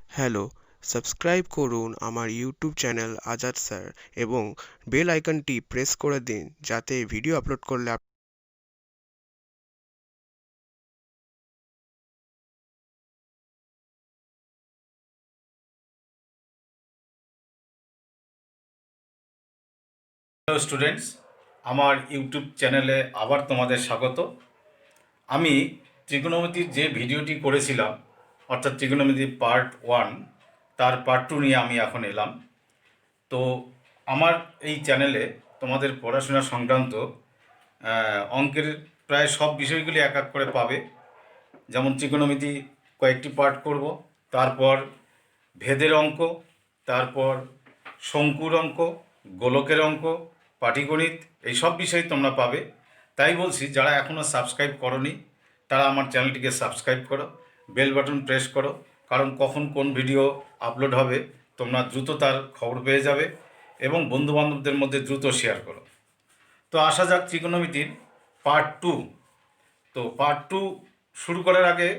Hello, subscribe করুন আমার YouTube channel Azad sir এবং বেল আইকনটি প্রেস করে দিন যাতে ভিডিও আপলোড করলে হ্যালো স্টুডেন্টস, আমার ইউটিউব চ্যানেলে আবার তোমাদের স্বাগত। আমি ত্রিকোণমিতির যে ভিডিওটি করেছিলাম, অর্থাৎ ত্রিকোণমিতি পার্ট 1, তার পার্ট 2 নিয়ে আমি এখন এলাম। তো আমার এই চ্যানেলে তোমাদের পড়াশোনা সংক্রান্ত অঙ্কের প্রায় সব বিষয়গুলি এক এক করে পাবে। যেমন ত্রিকোণমিতি কয়েকটি পার্ট করব, তারপর ভেদের অঙ্ক, তারপর শঙ্কুর অঙ্ক, গোলকের অঙ্ক, পাটিগণিত, এই সব বিষয় তোমরা পাবে। তাই বলছি, যারা এখনও সাবস্ক্রাইব করনি তারা আমার চ্যানেলটিকে সাবস্ক্রাইব করো, বেল বাটন প্রেস করো, কারণ কখন কোন ভিডিও আপলোড হবে তোমরা দ্রুত তার খবর পেয়ে যাবে এবং বন্ধুবান্ধবদের মধ্যে দ্রুত শেয়ার করো। তো আসা যাক ত্রিকোণমিতির পার্ট 2। তো পার্ট 2 শুরু করার আগে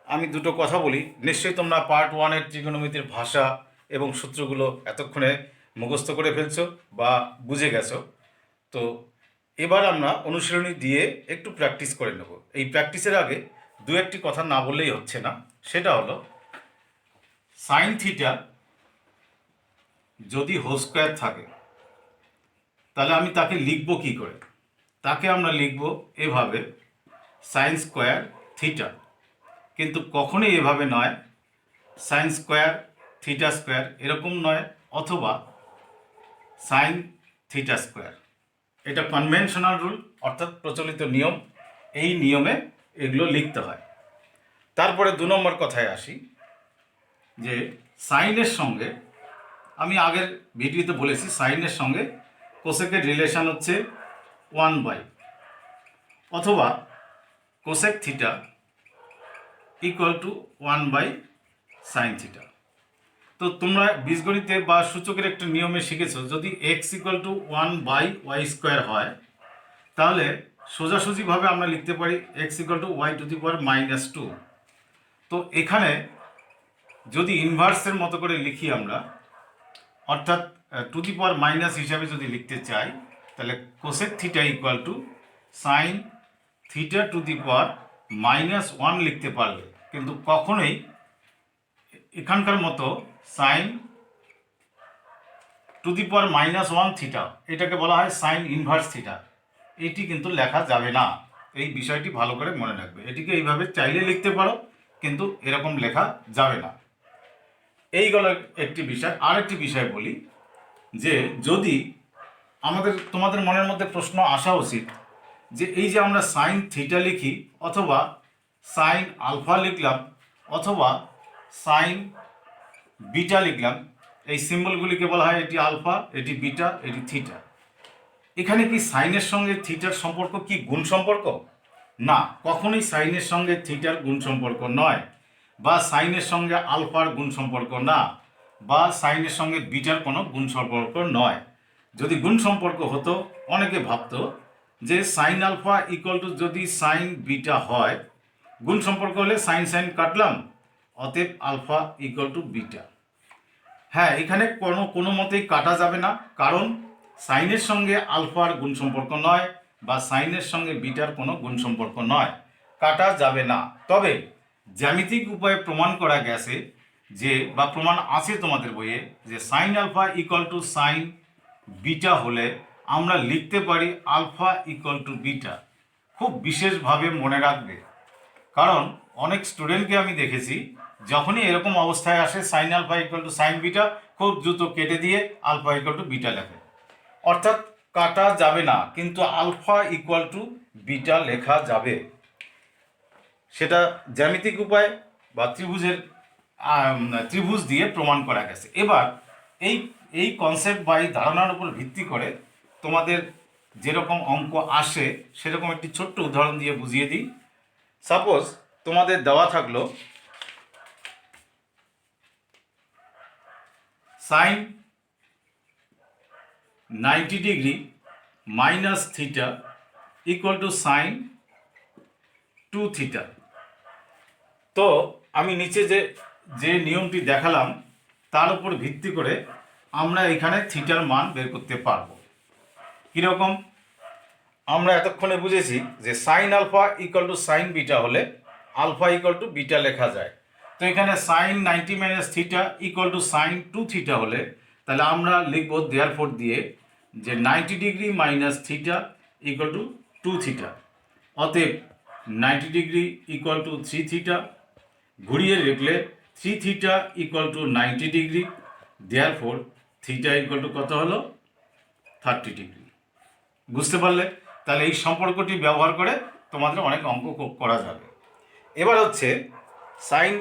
আমি দুটো কথা বলি। নিশ্চয়ই তোমরা পার্ট 1-এর ত্রিকোণমিতির ভাষা এবং সূত্রগুলো এতক্ষণে মুখস্থ করে ফেলছো বা বুঝে গেছো। তো এবার আমরা অনুশীলনী দিয়ে একটু প্র্যাকটিস করে নেব। এই প্র্যাকটিসের আগে দু একটি কথা না বললেই হচ্ছে না। সেটা হলো, সাইন থিটা যদি হোল স্কোয়ার থাকে তাহলে আমি তাকে লিখব কি করে? তাকে আমরা লিখব এভাবে, সাইন স্কোয়ার থিটা। কিন্তু কখনোই এভাবে নয়, সাইন স্কোয়ার থিটা স্কোয়ার, এরকম নয়, অথবা সাইন থিটা স্কোয়ার। এটা কনভেনশনাল রুল, অর্থাৎ প্রচলিত নিয়ম। এই নিয়মে এগুলো লিখতে হয়। তারপরে 2 নম্বর কথায় আসি, যে সাইনের সঙ্গে, আমি আগের ভিডিওতে বলেছি, সাইনের সঙ্গে কোসেকের রিলেশন হচ্ছে 1/, অথবা কোসেক থিটা ইকুয়াল টু 1/সাইন থিটা। তো তোমরা বীজগণিতে বা সূচকের একটা নিয়মে শিখেছো, যদি এক্স ইকুয়াল টু 1/y² হয় তাহলে সোজাসুজিভাবে আমরা লিখতে পারি এক্স ইকুয়াল টু y⁻²। তো এখানে যদি ইনভার্সের মতো করে লিখি আমরা, অর্থাৎ টু দি পাওয়ার মাইনাস হিসাবে যদি লিখতে চাই, তাহলে cosec theta equal to sine theta to the power -1 লিখতে পারলে, কিন্তু কখনোই এখানকার মতো sine to the power -1 theta, এটাকে বলা হয় সাইন ইনভার্স থিটা, এটি কিন্তু লেখা যাবে না। এই বিষয়টি ভালো করে মনে রাখবে। এটিকে এইভাবে চাইলে লিখতে পারো, কিন্তু এরকম লেখা যাবে না। এইগুলো একটি বিষয়। আরেকটি বিষয় বলি, যে যদি তোমাদের মনের মধ্যে প্রশ্ন আসা উচিত যে এই যে আমরা সাইন থিটা লিখি, অথবা সাইন আলফা লিখলাম, অথবা সাইন বিটা লিখলাম, এই সিম্বলগুলিকে বলা হয় এটি আলফা, এটি বিটা, এটি থিটা। এখানে কি সাইনের সঙ্গে থিটার সম্পর্ক কি গুণ সম্পর্ক? না, কখনোই সাইনের সঙ্গে থিটার গুণ সম্পর্ক নয়, বা সাইনের সঙ্গে আলফার গুণ সম্পর্ক না, বা সাইনের সঙ্গে বিটার কোনো গুণ সম্পর্ক নয়। যদি গুণ সম্পর্ক হতো, অনেকে ভাবতো যে সাইন আলফা ইকুয়াল টু যদি সাইন বিটা হয়, গুণ সম্পর্ক হলে সাইন সাইন কাটলাম, অতএব আলফা ইকুয়াল টু বিটা। হ্যাঁ, এখানে কোনো মতেই কাটা যাবে না, কারণ সাইনের সঙ্গে আলফার গুণ সম্পর্ক নয়, বা সাইনের সঙ্গে বিটার কোনো গুণ সম্পর্ক নয়, কাটা যাবে না। তবে জ্যামিতিক উপায়ে প্রমাণ করা গেছে যে, বা প্রমাণ আছে তোমাদের বইয়ে, যে sine alpha equal to sine beta হলে আমরা লিখতে পারি আলফা ইকুয়াল টু বিটা। খুব বিশেষভাবে মনে রাখবে, কারণ অনেক স্টুডেন্টকে আমি দেখেছি, যখনই এরকম অবস্থায় আসে sine alpha equal to sine beta, খুব দ্রুত কেটে দিয়ে আলফা ইকুয়াল টু বিটা লেখে। অর্থাৎ কাটা যাবে না, কিন্তু আলফা ইকুয়াল টু বিটা লেখা যাবে। সেটা জ্যামিতিক উপায় বা ত্রিভুজ দিয়ে প্রমাণ করা গেছে। এবার এই এই কনসেপ্ট বা এই ধারণার উপর ভিত্তি করে তোমাদের যেরকম অঙ্ক আসে সেরকম একটি ছোট্ট উদাহরণ দিয়ে বুঝিয়ে দিই। সাপোজ তোমাদের দেওয়া থাকলো sine 90 degree minus theta equal to sine 2 theta. তো আমি নিচে যে যে নিয়মটি দেখালাম তার উপর ভিত্তি করে আমরা এখানে থিটার মান বের করতে পারবো। কীরকম? আমরা এতক্ষণে বুঝেছি যে sine alpha equal to sine beta হলে আলফা ইকুয়াল টু বিটা লেখা যায়। তো এখানে sine 90 minus theta equal to sine 2 theta হলে তাহলে আমরা লিখব দেয়ারফর দিয়ে যে 90 degree minus theta equal to 2 theta, অতএব 90 ডিগ্রি ইকুয়াল টু 3 থিটা, ঘুরিয়ে লিখলে 3 theta equal two 90 degree, therefore theta equal two কত হলো 30 ডিগ্রি। বুঝতে পারলে? তাহলে এই সম্পর্কটি ব্যবহার করে তোমাদের অনেক অঙ্ক করা যাবে। এবার হচ্ছে সাইন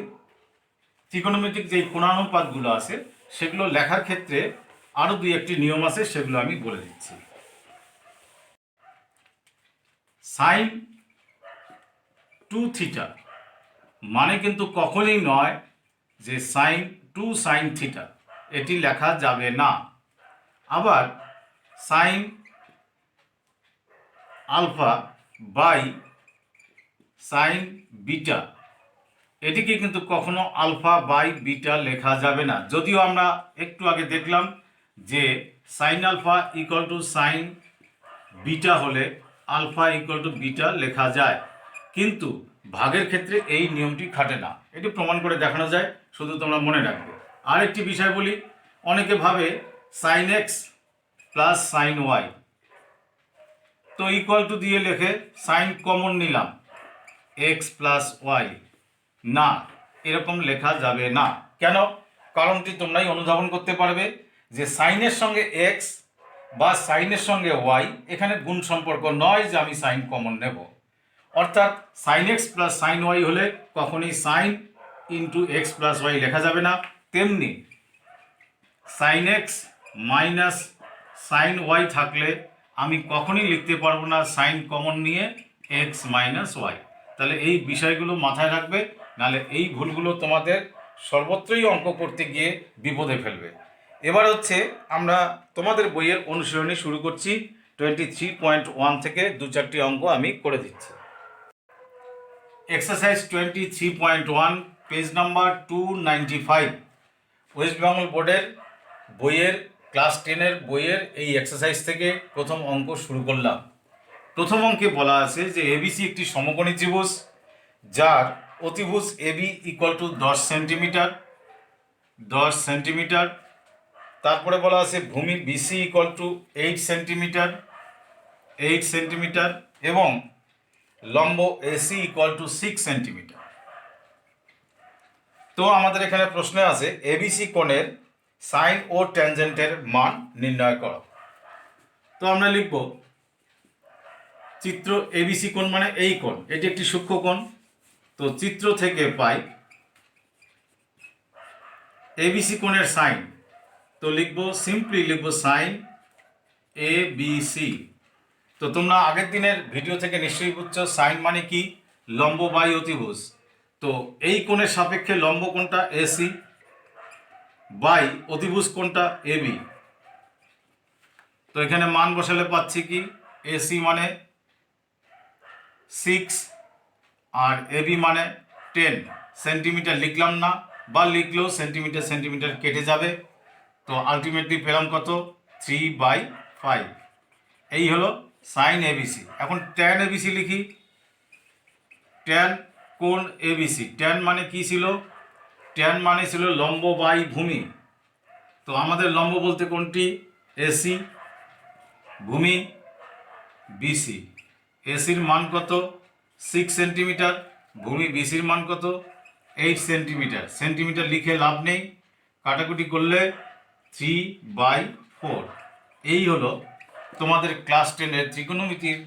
ত্রিকোণমিতিক যে কোণানুপাতগুলো আছে সেগুলো লেখার ক্ষেত্রে আরও দুই একটি নিয়ম আছে, সেগুলো আমি বলে দিচ্ছি। সাইন 2 থিটা মানে কিন্তু কখনোই নয় যে সাইন 2 সাইন থিটা, এটি লেখা যাবে না। আবার sine alpha by sine beta, এটিকে কিন্তু কখনো আলফা বাই বিটা লেখা যাবে না। যদিও আমরা একটু আগে দেখলাম যে sine alpha equal to sine beta হলে আলফা ইকুয়াল টু বিটা লেখা যায়, কিন্তু ভাগের ক্ষেত্রে এই নিয়মটি খাটে না। এটি প্রমাণ করে দেখানো যায়, শুধু তোমরা মনে রাখবে। আরেকটি বিষয় বলি, অনেকে ভাবে sine X plus sine Y, তো ইকুয়াল টু দিয়ে লেখে সাইন কমন নিলাম এক্স প্লাস ওয়াই। না, এরকম লেখা যাবে না। কেন? কারণটি তোমরাই অনুধাবন করতে পারবে যে সাইনের সঙ্গে এক্স বা সাইনের সঙ্গে ওয়াই এখানে গুণ সম্পর্ক নয় যে আমি সাইন কমন নেব। অর্থাৎ sine X plus sine Y হলে কখনই sine into X plus Y লেখা যাবে না। তেমনি sine X minus sine Y থাকলে আমি কখনই লিখতে পারবো না সাইন কমন নিয়ে এক্স মাইনাস ওয়াই। তাহলে এই বিষয়গুলো মাথায় রাখবে, নাহলে এই ভুলগুলো তোমাদের সর্বত্রই অঙ্ক করতে গিয়ে বিপদে ফেলবে। এবার হচ্ছে আমরা তোমাদের বইয়ের অনুশীলনী শুরু করছি। 23.1 থেকে 2-4টি অঙ্ক আমি করে দিচ্ছি। Exercise 23.1, page number 295, West Bengal বোর্ডের বইয়ের ক্লাস 10-এর বইয়ের এই এক্সারসাইজ থেকে প্রথম অঙ্ক শুরু করলাম। প্রথম অঙ্কে বলা আছে যে এবিসি একটি সমকোণী ত্রিভুজ যার অতিভুজ A B equal to 10 centimetre, 10 centimetre. তারপরে বলা আছে ভূমি B C equal to 8 centimetre, 8 centimetre, এবং লম্ব এসি ইকুয়াল টু 6 সেন্টিমিটার। তো আমাদের এখানে প্রশ্ন আছে এবিসি কোণের সাইন ও ট্যানজেন্টের মান নির্ণয় করো। তো আমরা লিখব চিত্র এবিসি কোণ মানে এই কোণ, এটি একটি সূক্ষ্ম কোণ। তো চিত্র থেকে পাই এবিসি কোণের সাইন, তো লিখব সিম্পলি লিখব সাইন এ বি সি। তো তোমরা আগের দিনের ভিডিও থেকে নিশ্চয়ই বুঝছো সাইন মানে কি, লম্ব বাই অতিভুজ। তো এই কোণের সাপেক্ষে লম্ব কোণটা এসি বাই অতিভুজ কোণটা এবি। তো এখানে মান বসালে পাচ্ছি কি এসি মানে 6 আর এবি মানে 10 সেন্টিমিটার। লিখলাম না, বা লিখলেও সেন্টিমিটার সেন্টিমিটার কেটে যাবে। তো আলটিমেটলি পেলাম কত 3/5। এই হলো সাইন এবিসি। এখন ট্যান এবিসি লিখি। ট্যান কোণ এবিসি, ট্যান মানে কি ছিল? ট্যান মানে ছিল লম্ব বাই ভূমি। তো আমাদের লম্ব বলতে কোনটি? এসি, ভূমি বিসি। এসির মান কত? 6 সেন্টিমিটার, ভূমি বিসির মান কত? 8 সেন্টিমিটার। সেন্টিমিটার লিখে লাভ নেই, কাটাকুটি করলে 3/4। এই হলো তোমাদের ক্লাস 10-এর ত্রিকোণমিতির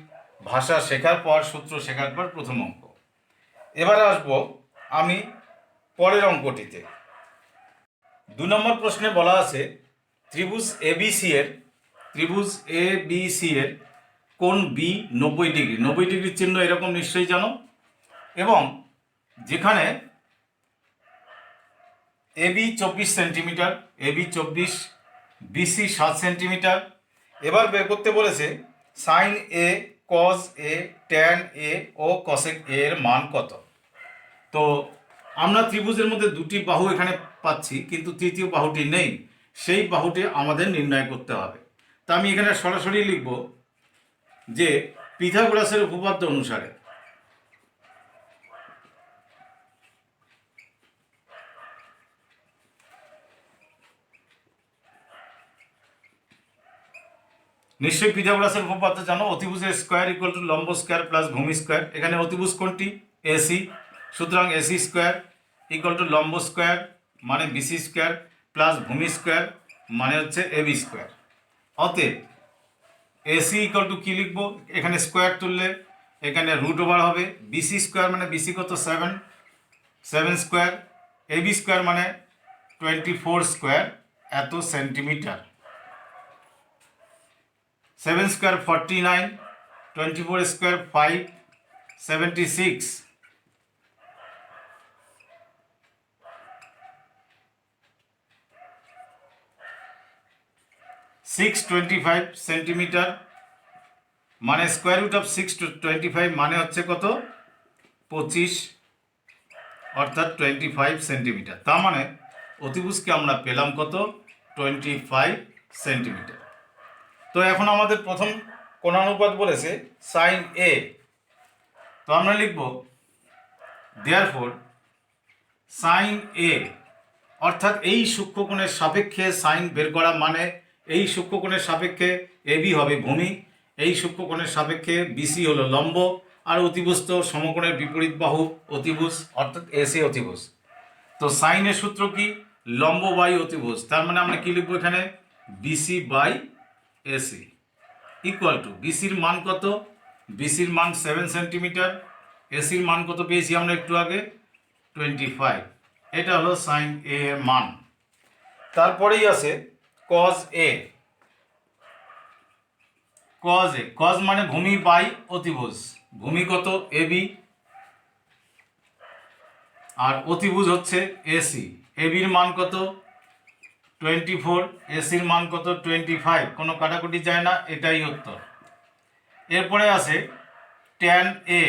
ভাষা শেখার পর, সূত্র শেখার পর প্রথম অঙ্ক। এবারে আসবো আমি পরের অঙ্কটিতে। 2 নম্বর প্রশ্নে বলা আছে ত্রিভুজ এবিসি এর কোণ বি 90 ডিগ্রি। 90 ডিগ্রির চিহ্ন এরকম নিশ্চয়ই জানো। এবং যেখানে A B 24 centimeter, A B 24, B C 7 centimeter. এবার বের করতে বলেছে sine A, cos A, tan A ও কসেক এ এর মান কত। তো আমরা ত্রিভুজের মধ্যে দুটি বাহু এখানে পাচ্ছি, কিন্তু তৃতীয় বাহুটি নেই। সেই বাহুটি আমাদের নির্ণয় করতে হবে। তা আমি এখানে সরাসরি লিখব যে পিথাগোরাসের উপপাদ্য অনুসারে নিশ্চয়ই পিথাগোরাসের উপপাদ্য জানো, অতিভুজের স্কোয়ার ইকুয়াল টু লম্ব স্কোয়ার প্লাস ভূমি স্কোয়ার। এখানে অতিভুজ কোনটি? এসি। সুতরাং এসি স্কোয়ার ইকুয়াল টু লম্ব স্কোয়ার মানে বিসি স্কোয়ার প্লাস ভূমি স্কোয়ার মানে হচ্ছে এবি স্কোয়ার। অতএব এসি ইকুয়াল টু কী লিখবো? এখানে স্কোয়ার তুললে এখানে রুট ওভার হবে। বিসি স্কোয়ার মানে বিসি কত? 7 স্কোয়ার। এবি স্কোয়ার মানে 24 স্কোয়ার এত সেন্টিমিটার। 7 square 49, 24 square 576। 625 সেন্টিমিটার মানে স্কোয়ার রুট অফ 625 মানে হচ্ছে কত? 25, অর্থাৎ 25 সেন্টিমিটার। তার মানে অতিভুজকে আমরা পেলাম কত? 25 সেন্টিমিটার। তো এখন আমাদের প্রথম কোণানুপাত বলেছে সাইন এ। তো আমরা লিখব দেয়ারফর সাইন এ, অর্থাৎ এই সূক্ষ্মকোণের সাপেক্ষে সাইন বের করা মানে এই সূক্ষ্মকোণের সাপেক্ষে এবি হবে ভূমি, এই সূক্ষ্মকোণের সাপেক্ষে বিসি হলো লম্ব, আর অতিভুজ তো সমকোণের বিপরীত বাহু অতিভুজ, অর্থাৎ এসি অতিভুজ। তো সাইনের সূত্র কি? লম্ব বাই অতিভুজ। তার মানে আমরা কি লিখবো এখানে? B C by A C equal to বিসির মান কত? বিসির মান 7 সেন্টিমিটার। এসির মান কত পেয়েছি আমরা একটু আগে? 25। এটা হলো সাইন এ এর মান। তারপরেই আছে cos A. Cos A, cos মানে ভূমি বাই অতিভুজ। ভূমি কত? এবি, আর অতিভুজ হচ্ছে এসি। এবির মান কত? 24, এসির মান কত? 25। কোনো কাটাকুটি যায় না, এটাই উত্তর। এরপরে আছে ট্যান এ।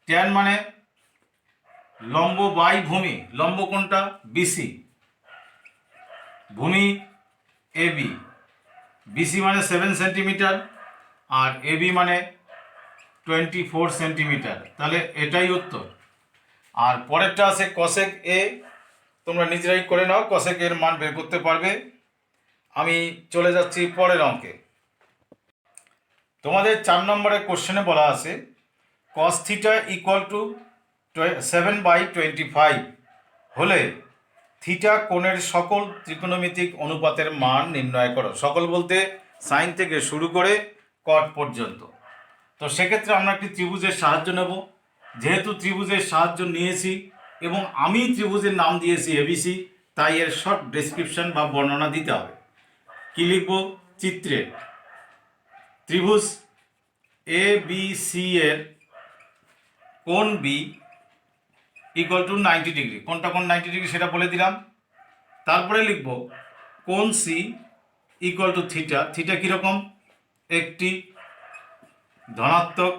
ট্যান মানে লম্ব বাই ভূমি। লম্ব কোনটা? বিসি। ভূমি এবি। বিসি মানে 7 সেন্টিমিটার আর এবি মানে 24 সেন্টিমিটার। তাহলে এটাই উত্তর। আর পরেরটা আছে কসেক এ। তোমরা নিজেরাই করে নাও, কসেক এর মান বের করতে পারবে। আমি চলে যাচ্ছি পরের অঙ্কে। তোমাদের 4 নম্বরের কোশ্চেনে বলা আছে কস থিটা ইকুয়াল টু 7/25 হলে থিটা কোণের সকল ত্রিকোণমিতিক অনুপাতের মান নির্ণয় করো। সকল বলতে সাইন থেকে শুরু করে কট পর্যন্ত। তো সেক্ষেত্রে আমরা একটি ত্রিভুজের সাহায্য নেব। যেহেতু ত্রিভুজের সাহায্য নিয়েছি এবং আমি ত্রিভুজের নাম দিয়েছি এবিসি, তাই এর শর্ট ডেসক্রিপশন বা বর্ণনা দিতে হবে। কি লিখব? চিত্রে ত্রিভুজ এ বি সি এর কোণ বি ইকুয়াল টু 90 ডিগ্রি। কোনটা কোণ 90 ডিগ্রি সেটা বলে দিলাম। তারপরে লিখব কোণ C equal to theta. Theta কীরকম? একটি ধনাত্মক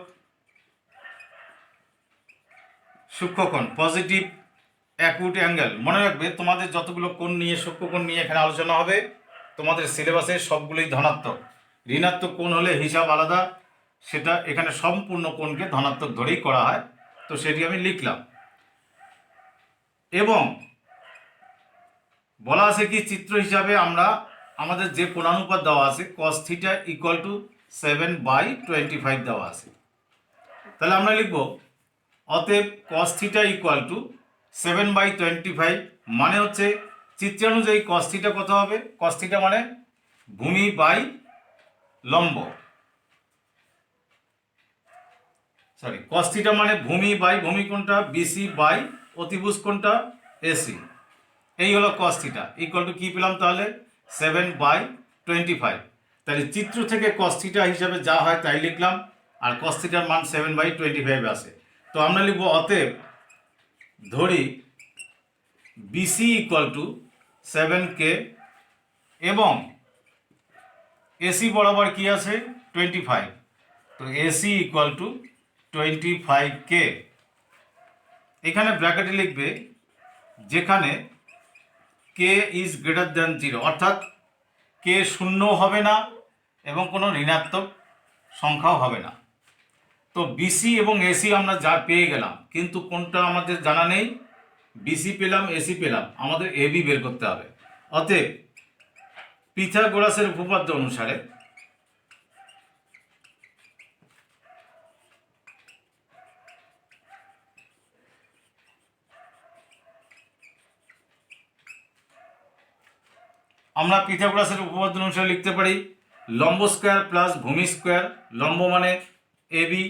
সূক্ষ্মকোণ, পজিটিভ অ্যাকুট অ্যাঙ্গেল। মনে রাখবে তোমাদের যতগুলো কোণ নিয়ে সূক্ষ্মকোণ নিয়ে এখানে আলোচনা হবে, তোমাদের সিলেবাসে সবগুলোই ধনাত্মক। ঋণাত্মক কোণ হলে হিসাব আলাদা, সেটা এখানে সম্পূর্ণ কোণকে ধনাত্মক ধরেই করা হয়। তো সেটি আমি লিখলাম। এবং বলা আছে কি চিত্র হিসাবে আমরা আমাদের যে কোণানুপাত দেওয়া আছে কস থিটা ইকুয়াল টু 7/25 দেওয়া আছে। তাহলে আমরা লিখব অতএব কস থিটা ইকুয়াল টু 7/25 মানে হচ্ছে চিত্রানুযায়ী কস থিটা কত হবে? কস থিটা মানে ভূমি বাই লম্ব, সরি কস থিটা মানে ভূমি বাই ভূমি কোনটা? বিসি বাই অতিভুজ কোনটা? এসি। এই হলো কস থিটা ইকুয়াল টু কি পেলাম তাহলে? 7/25। তাহলে চিত্র থেকে কস থিটা হিসাবে যা হয় তাই লিখলাম, আর কস থিটার মান 7/25 আসে। তো আমরা লিখব অতএব ধরি বিসি ইকুয়াল টু 7K এবং এসি বরাবর কি আছে? 25। তো এসি ইকুয়াল টু 25K। এখানে ব্র্যাকেটে লিখবে যেখানে কে ইজ গ্রেটার দ্যান 0, অর্থাৎ কে শূন্য হবে না এবং কোনো ঋণাত্মক সংখ্যাও হবে না। তো বিসি এবং এসি আমরা যা পেয়ে গেলাম, কিন্তু কোনটা আমাদের জানা নেই। বিসি পেলাম, এসি পেলাম, আমাদের এবি বের করতে হবে। অতএব পিথাগোরাসের উপপাদ্য অনুসারে আমরা পিথাগোরাসের উপপাদ্য অনুসারে লিখতে পারি লম্ব স্কোয়ার প্লাস ভূমি স্কোয়ার, লম্ব মানে এবি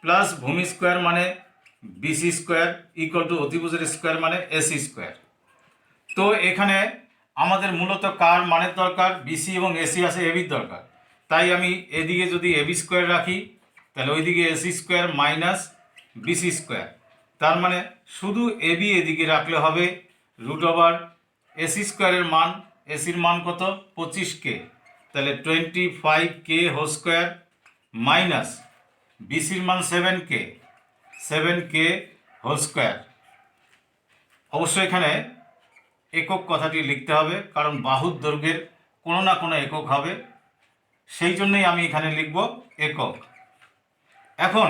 প্লাস ভূমি স্কোয়ার মানে বিসি স্কোয়ার ইকুয়াল টু অতিভুজের স্কোয়ার মানে এসি স্কোয়ার। তো এখানে আমাদের মূলত কার মানের দরকার? বিসি এবং এসি আছে, এবির দরকার। তাই আমি এদিকে যদি এবি স্কোয়ার রাখি, তাহলে ওইদিকে A C square minus B C square. তার মানে শুধু এবি এদিকে রাখলে হবে রুট ওভার এসি স্কোয়ারের মান, এসির মান কত? 25K, তাহলে 25K হোল স্কোয়ার মাইনাস বিসির মান 7K হোল স্কোয়ার। অবশ্যই এখানে একক কথাটি লিখতে হবে, কারণ বাহুর দৈর্ঘ্যের কোনো না কোনো একক হবে, সেই জন্যই আমি এখানে লিখব একক। এখন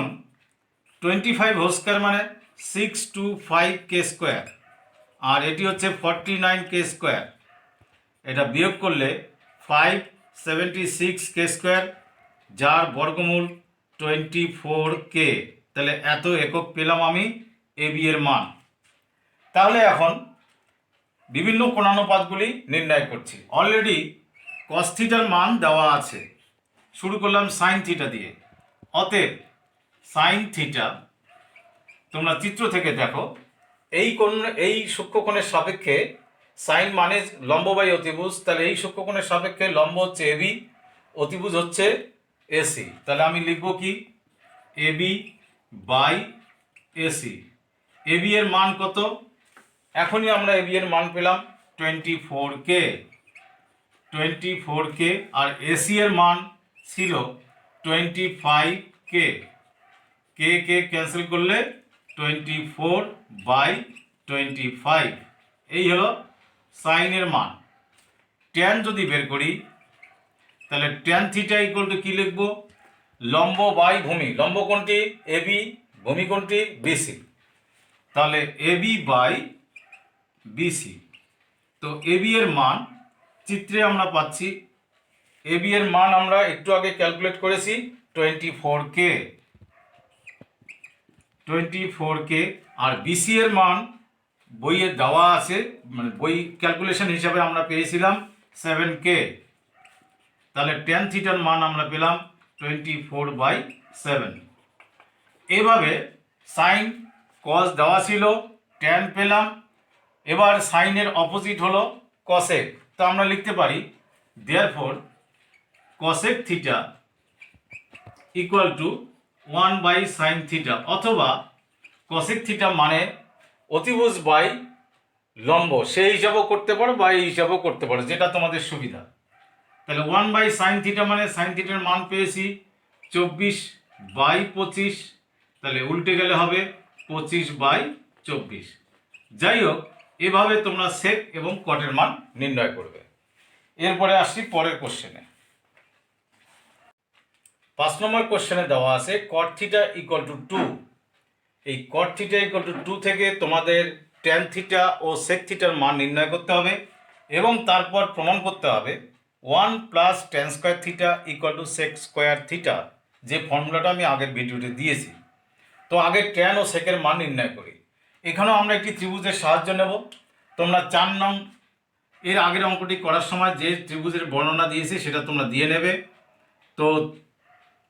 25 হোল স্কোয়ার মানে 625K স্কোয়ার, আর এটি হচ্ছে 49K স্কোয়ার। এটা বিয়োগ করলে 576K স্কোয়ার, যার বর্গমূল 24K। তাহলে এত একক পেলাম আমি এবি এর মান। তাহলে এখন বিভিন্ন কোণানুপাতগুলি নির্ণয় করছি। অলরেডি কস থিটার মান দেওয়া আছে, শুরু করলাম সাইন থিটা দিয়ে। অতএব সাইন থিটা, তোমরা চিত্র থেকে দেখো, এই সূক্ষ্মকোণের সাপেক্ষে সাইন মানে লম্ব বাই অতিভুজ, তাহলে এই সূক্ষ্মকোণের সাপেক্ষে লম্ব হচ্ছে এবি, অতিভুজ হচ্ছে এসি। তাহলে আমি লিখব কি? AB by AC. এবি এর মান কত? এখনই আমরা এবি এর মান পেলাম 24K, আর এসি এর মান ছিল 25K। কে ক্যান্সেল করলে 24/25। এই হলো সাইনের মান। ট্যান যদি বের করি, তাহলে ট্যান থিটা ইকুয়াল টু কী লিখব? লম্ব বাই ভূমি। লম্ব কোণটি এবি, ভূমি কোণটি বিসি, তাহলে এবি বাই বিসি। তো এবি এর মান চিত্রে আমরা পাচ্ছি, এবি এর মান আমরা একটু আগে ক্যালকুলেট করেছি 24K, আর বিসি এর মান বইয়ে দেওয়া আছে, মানে বই ক্যালকুলেশন হিসাবে আমরা পেয়েছিলাম 7K। তাহলে ট্যান থিটার মান আমরা পেলাম 24/7। এভাবে সাইন কস দেওয়া ছিল, ট্যান পেলাম। এবার সাইনের অপোজিট হলো কসেক। তো আমরা লিখতে পারি therefore cosec theta equal two 1/sin theta, অথবা কসেক থিটা মানে অতিভুজ বাই লম্ব, সেই হিসাবেও করতে পারো বা এই হিসাবেও করতে পারো, যেটা তোমাদের সুবিধা। তাহলে 1/sin থিটা মানে সাইন থিটার মান পেয়েছি 24/25, তাহলে উল্টে গেলে হবে 25/24। যাই হোক, এভাবে তোমরা সেক এবং কটের মান নির্ণয় করবে। এরপরে আসছি পরের কোশ্চেনে। 5 নম্বর কোশ্চেনে দেওয়া আছে কট থিটা ইকুয়াল টু 2। এই কট থিটা ইকুয়াল টু 2 থেকে তোমাদের ট্যান থিটা ও সেক থিটার মান নির্ণয় করতে হবে, এবং তারপর প্রমাণ করতে হবে 1 plus tan square theta equal to sec square theta, যে ফর্মুলাটা আমি আগের ভিডিওতে দিয়েছি। তো আগে ট্যান ও সেকের মান নির্ণয় করি। এখানেও আমরা একটি ত্রিভুজের সাহায্য নেব। তোমরা 4 নং এর আগের অঙ্কটি করার সময় যে ত্রিভুজের বর্ণনা দিয়েছি সেটা তোমরা দিয়ে নেবে। তো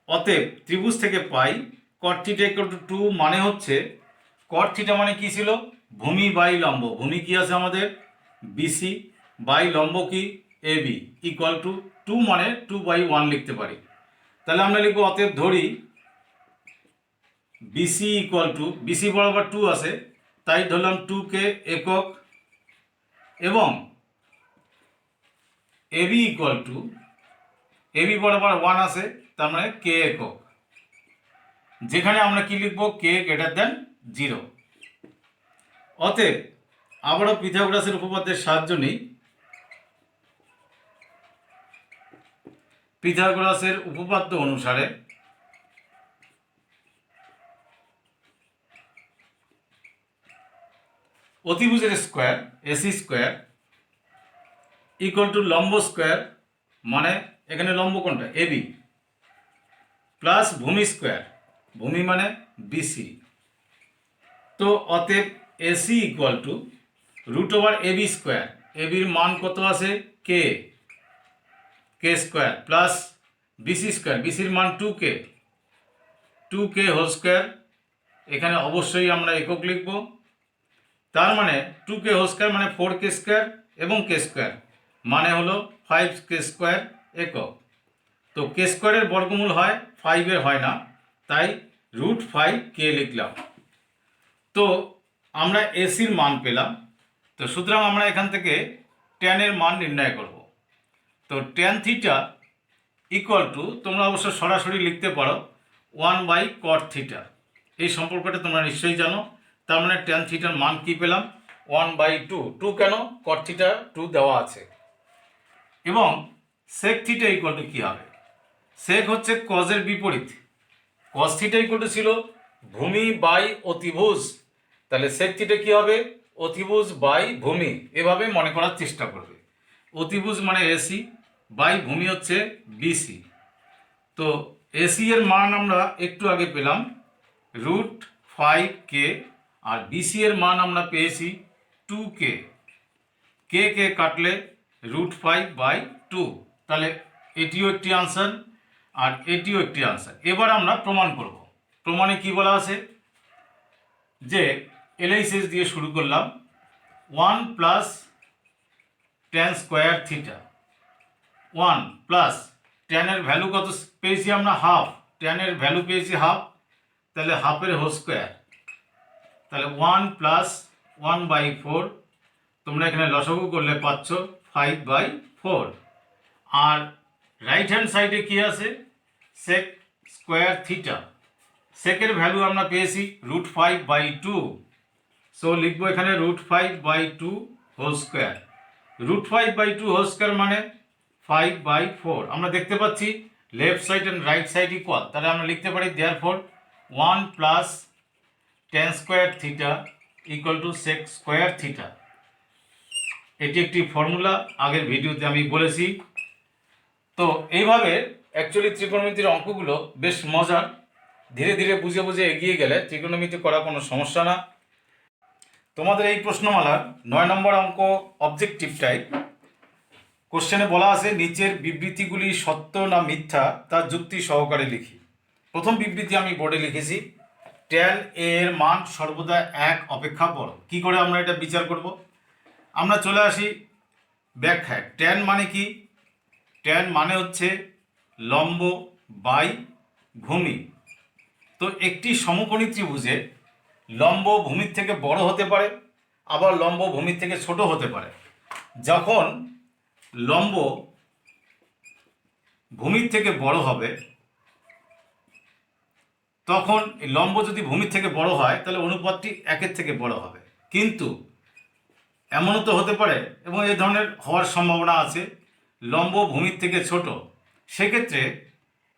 অতএব ত্রিভুজ থেকে পাই কট থিটা ইকুয়াল টু 2 মানে হচ্ছে, কট থিটা মানে কি ছিল? ভূমি বাই লম্ব। ভূমি কি আছে আমাদের? বিসি, বাই লম্ব কি? এবি, ইকুয়াল টু 2 মানে 2/1 লিখতে পারি। তাহলে আমরা লিখব, অতএব ধরি বিসি ইকুয়াল টু, বিসি বরাবর 2 আছে, তাই ধরলাম 2K একক, এবং এবি ইকুয়াল টু, এবি বরাবর 1 আছে, তার মানে K একক। যেখানে আমরা কি লিখবো, কে গ্রেটার দেন 0। অতএব আবারও পিথাগোরাসের উপপাদ্যের সাহায্য নিই। পিথাগোরাসের উপপাদ্য অনুসারে অতিভুজের square A C square equal to লম্ব স্কোয়ার, মানে এখানে লম্ব কোনটা, এবি, প্লাস ভূমি স্কোয়ার, ভূমি মানে বিসি। তো অতএব A C equal to root over A B square, এবির মান কত আছে, k, k square, plus B C square, বিসির মান 2k, 2k হোল স্কোয়ার। এখানে অবশ্যই আমরা একক লিখব, তার মানে 2k হোল স্কোয়ার মানে 4k স্কোয়ার এবং কে স্কোয়ার মানে হলো 5k স্কোয়ার একক। তো কে স্কোয়ারের বর্গমূল হয় 5 এর হয় না, তাই √5k লিখলাম। তো আমরা এসির মান পেলাম। তো সুতরাং আমরা এখান থেকে ট্যানের মান নির্ণয় করব। তো ট্যান থিটা ইকুয়াল টু, তোমরা অবশ্য সরাসরি লিখতে পারো 1/cot থিটা। এই সম্পর্কটা তোমরা নিশ্চয়ই জানো। তার মানে ট্যান থিটার মান কি পেলাম, 1/2। 2 কেন, cot থিটা 2 দেওয়া আছে। এবং sec থিটা ইকুয়াল টু কী হবে, sec হচ্ছে কজের বিপরীত। cos থিটা ইকুয়াল টু ছিল ভূমি বাই অতিভুজ, তাহলে sec থিটা কী হবে, অতিভুজ বাই ভূমি। এভাবে মনে করার চেষ্টা করবে। অতিভুজ মানে এসি, বাই ভূমি হচ্ছে বিসি। তো এসি এর মান আমরা একটু আগে পেলাম √5k, আর বিসি এর মান আমরা পেয়েছি 2k। কে কে কাটলে √5/2, তাহলে এটিও একটি আনসার আর এটিও একটি আনসার। এবার আমরা প্রমাণ করব। প্রমাণে কি বলা আছে, যে এলএইচএস দিয়ে শুরু করলাম, 1 plus tan square theta, 1 plus ট্যানের ভ্যালু কত পেয়েছি আমরা, হাফ, ট্যানের ভ্যালু পেয়েছি হাফ, তাহলে হাফের হোল স্কোয়ার, তাহলে 1 প্লাস 1/4, তোমরা এখানে লসাগু করলে পাচ্ছ 5/4। আর রাইট হ্যান্ড সাইডে কি আছে, সেক স্কোয়ার থিটা, সেকের ভ্যালু আমরা পেয়েছি √5/2। সো লিখবো এখানে √5/2 হোল স্কোয়ার। √5/2 হোল স্কোয়ার মানে 5/4। আমরা দেখতে পাচ্ছি left side and right side equal, তাহলে আমরা লিখতে পারি therefore 1 plus tan square theta equal to sec square theta. এটি একটি ফর্মুলা, আগের ভিডিওতে আমি বলেছি। তো এইভাবে অ্যাকচুয়ালি ত্রিকোণমিতির অঙ্কগুলো বেশ মজার। ধীরে ধীরে বুঝে বুঝে এগিয়ে গেলে ত্রিকোণমিতি করা কোনো সমস্যা না। তোমাদের এই প্রশ্নমালার 9 নম্বর অঙ্ক অবজেক্টিভ টাইপ কোশ্চেনে বলা আছে, নিচের বিবৃতিগুলি সত্য না মিথ্যা তা যুক্তি সহকারে লিখি। প্রথম বিবৃতি আমি বোর্ডে লিখেছি, ট্যান এর মান সর্বদা 1 অপেক্ষা বড়। কি করে আমরা এটা বিচার করব, আমরা চলে আসি ব্যাখ্যায়। ট্যান মানে কি, ট্যান মানে হচ্ছে লম্ব বাই ভূমি। তো একটি সমকোণী ত্রিভুজে লম্ব ভূমির থেকে বড় হতে পারে, আবার লম্ব ভূমির থেকে ছোট হতে পারে। যখন লম্ব ভূমির থেকে বড় হবে, তখন লম্ব যদি ভূমির থেকে বড় হয় তাহলে অনুপাতটি 1-এর থেকে বড় হবে। কিন্তু এমনও তো হতে পারে, এবং এই ধরনের হওয়ার সম্ভাবনা আছে, লম্ব ভূমির থেকে ছোট, সেক্ষেত্রে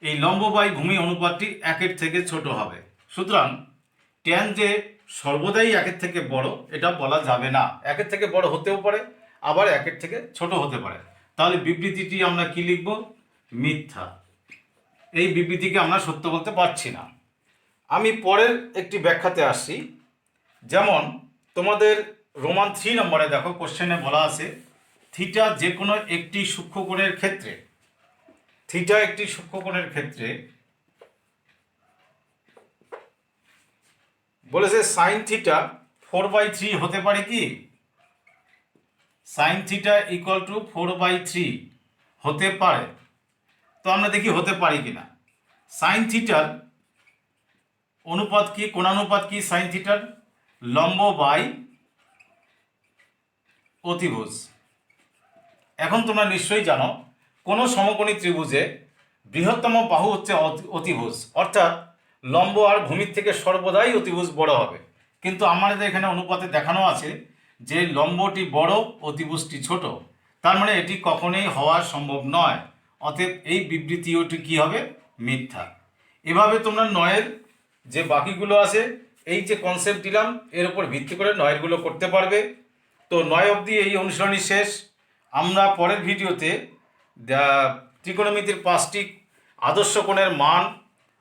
এই লম্ব বাই ভূমি অনুপাতটি 1-এর থেকে ছোট হবে। সুতরাং ট্যান যে সর্বদাই 1-এর থেকে বড় এটা বলা যাবে না। 1-এর থেকে বড় হতেও পারে, আবার 1-এর থেকে ছোট হতে পারে। তাহলে বিবৃতিটি আমরা কি লিখব, মিথ্যা। এই বিবৃতিকে আমরা সত্য বলতে পারছি না। আমি পরের একটি ব্যাখ্যাতে আসছি। যেমন তোমাদের রোমান 3 নম্বরে দেখো, কোশ্চেনে বলা আছে থিটা যে কোনো একটি সূক্ষ্মকোণের ক্ষেত্রে, থিটা একটি সূক্ষ্মকোণের ক্ষেত্রে বলেছে সাইন থিটা 4/3 হতে পারে কি, সাইন থিটা ইকুয়াল টু 4/3 হতে পারে। তো আমরা দেখি হতে পারি কিনা। সাইন থিটার অনুপাত কি, কোণানুপাত কি, সাইন থিটার লম্ব বাই অতিভুজ। এখন তোমরা নিশ্চয়ই জানো কোনো সমকোণী ত্রিভুজে বৃহত্তম বাহু হচ্ছে অতিভুজ, অর্থাৎ লম্ব আর ভূমির থেকে সর্বদাই অতিভুজ বড় হবে। কিন্তু আমাদের এখানে অনুপাতে দেখানো আছে যে লম্বটি বড়, অতিভুজটি ছোট। তার মানে এটি কখনোই হওয়া সম্ভব নয়। অতএব এই বিবৃতিটি কী হবে? মিথ্যা। এভাবে তোমরা নয়ের যে বাকিগুলো আছে, এই যে কনসেপ্ট দিলাম এর উপর ভিত্তি করে নয়েরগুলো করতে পারবে। তো 9 অবধি এই অনুশীলনী শেষ। আমরা পরের ভিডিওতে ত্রিকোণমিতির 5টি আদর্শ কোণের মান,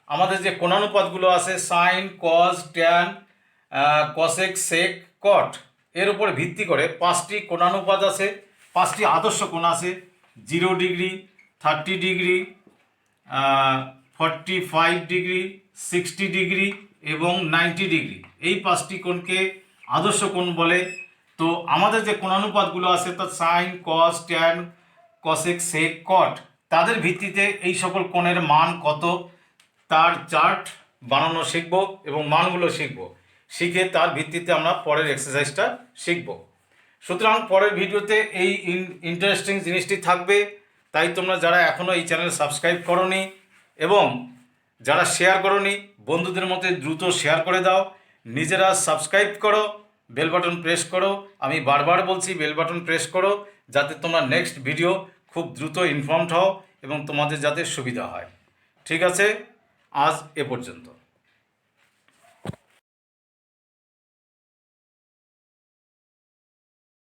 আমাদের যে কোণানুপাতগুলো আছে সাইন, কজ, ট্যান, কসেক, সেক, কট, এর উপর ভিত্তি করে 5টি কোণানুপাত আছে, 5টি আদর্শ কোণ আছে, 0 ডিগ্রি, 30 ডিগ্রি, 45 ডিগ্রি, 60 ডিগ্রি এবং 90 ডিগ্রি। এই 5টি কোণকে আদর্শ কোণ বলে। তো আমাদের যে কোণানুপাতগুলো আছে তা সাইন, কস, ট্যান, কসেক, সেক, কট, তাদের ভিত্তিতে এই সকল কোণের মান কত তার চার্ট বানানো শিখব এবং মানগুলো শিখব। শিখে তার ভিত্তিতে আমরা পরের এক্সারসাইজটা শিখব। সুতরাং পরের ভিডিওতে এই ইন্টারেস্টিং জিনিসটি থাকবে। তাই তোমরা যারা এখনও এই চ্যানেল সাবস্ক্রাইব করোনি এবং যারা শেয়ার করোনি, বন্ধুদের মধ্যে দ্রুত শেয়ার করে দাও। নিজেরা সাবস্ক্রাইব করো, বেল বাটন প্রেস করো। আমি বারবার বলছি বেল বাটন প্রেস করো, যাতে তোমরা নেক্সট ভিডিও খুব দ্রুত ইনফর্মড হও এবং তোমাদের যাতে সুবিধা হয়। ঠিক আছে, আজ এ পর্যন্ত।